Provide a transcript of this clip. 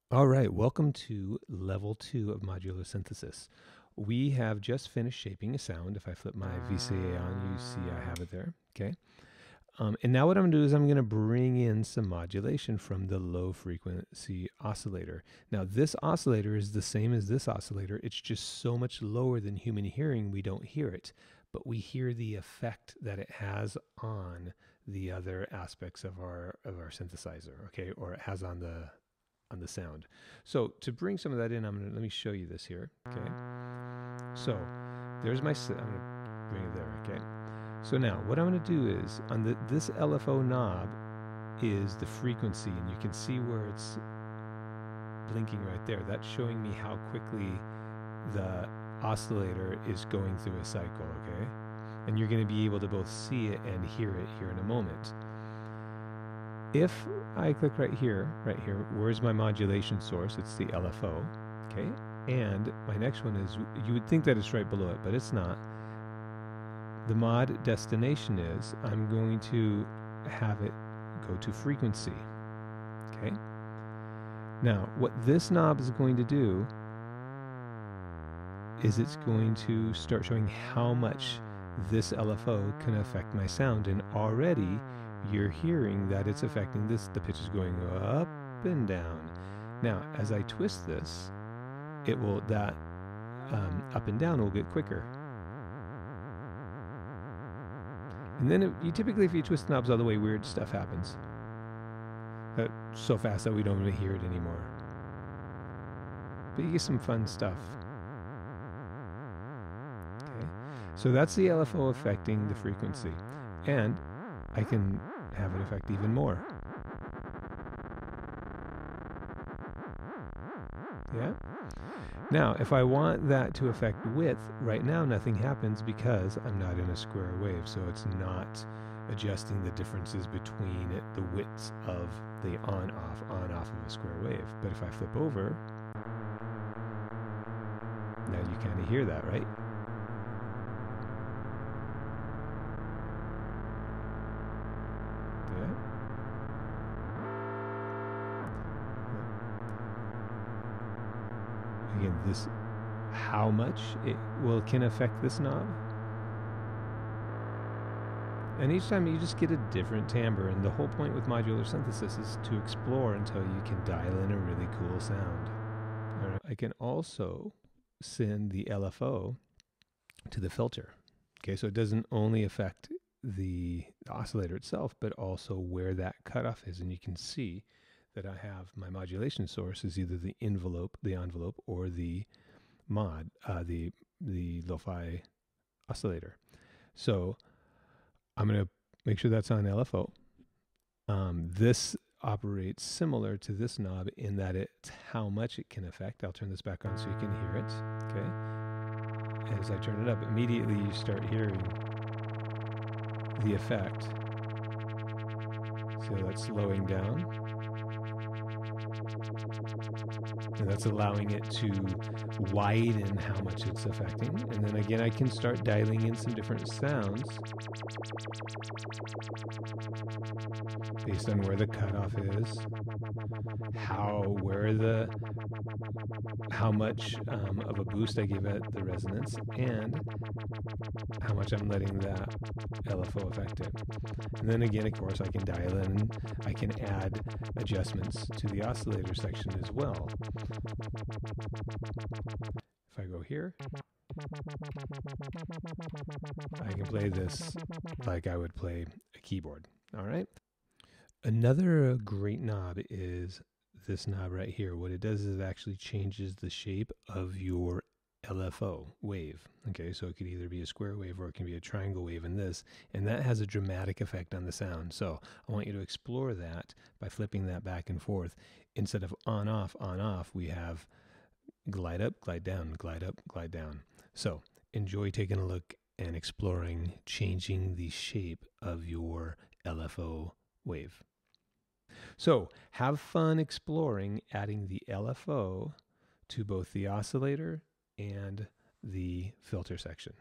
All right, welcome to level 2 of modular synthesis. We have just finished shaping a sound. If I flip my VCA on, you see I have it there, okay? And now what I'm gonna do is I'm gonna bring in some modulation from the low frequency oscillator. Now this oscillator is the same as this oscillator. It's just so much lower than human hearing, we don't hear it, but we hear the effect that it has on the other aspects of our synthesizer, okay? Or it has on the sound. So to bring some of that in, let me show you this here, okay? So there's my, I'm gonna bring it there, okay? So now what I'm gonna do is, on this LFO knob is the frequency, and you can see where it's blinking right there. That's showing me how quickly the oscillator is going through a cycle, okay? And you're gonna be able to both see it and hear it here in a moment. If I click right here, where's my modulation source? It's the LFO, okay? And my next one is, you would think that it's right below it, but it's not. The mod destination is, I'm going to have it go to frequency, okay? Now, what this knob is going to do is it's going to start showing how much this LFO can affect my sound, and already you're hearing that it's affecting this. The pitch is going up and down. Now, as I twist this, it will, that up and down will get quicker. And then you typically, if you twist knobs all the way, weird stuff happens. So fast that we don't really hear it anymore. But you get some fun stuff. Okay, so that's the LFO affecting the frequency. And I can have it affect even more. Yeah? Now, if I want that to affect width, right now nothing happens because I'm not in a square wave, so it's not adjusting the differences between the widths of the on-off of a square wave. But if I flip over, now you kind of hear that, right? Yeah. Again, this, how much it can affect this knob. And each time you just get a different timbre, and the whole point with modular synthesis is to explore until you can dial in a really cool sound. I can also send the LFO to the filter. Okay, so it doesn't only affect the oscillator itself, but also where that cutoff is. And you can see that I have my modulation source is either the envelope, or the mod, the lo-fi oscillator. So I'm going to make sure that's on LFO. This operates similar to this knob in that it's how much it can affect. I'll turn this back on so you can hear it. Okay. As I turn it up, immediately you start hearing the effect. So that's slowing down. And that's allowing it to widen how much it's affecting. And then again, I can start dialing in some different sounds based on where the cutoff is, how much of a boost I give it the resonance, and how much I'm letting that LFO affect it. And then again, of course, I can dial in, I can add adjustments to the oscillator section as well. If I go here, I can play this like I would play a keyboard. All right. Another great knob is this knob right here. What it does is it actually changes the shape of your LFO wave. Okay, so it could either be a square wave or it can be a triangle wave in this, and that has a dramatic effect on the sound. So I want you to explore that by flipping that back and forth. Instead of on off, we have glide up, glide down, glide up, glide down. So enjoy taking a look and exploring changing the shape of your LFO wave. So have fun exploring adding the LFO to both the oscillator and the filter section.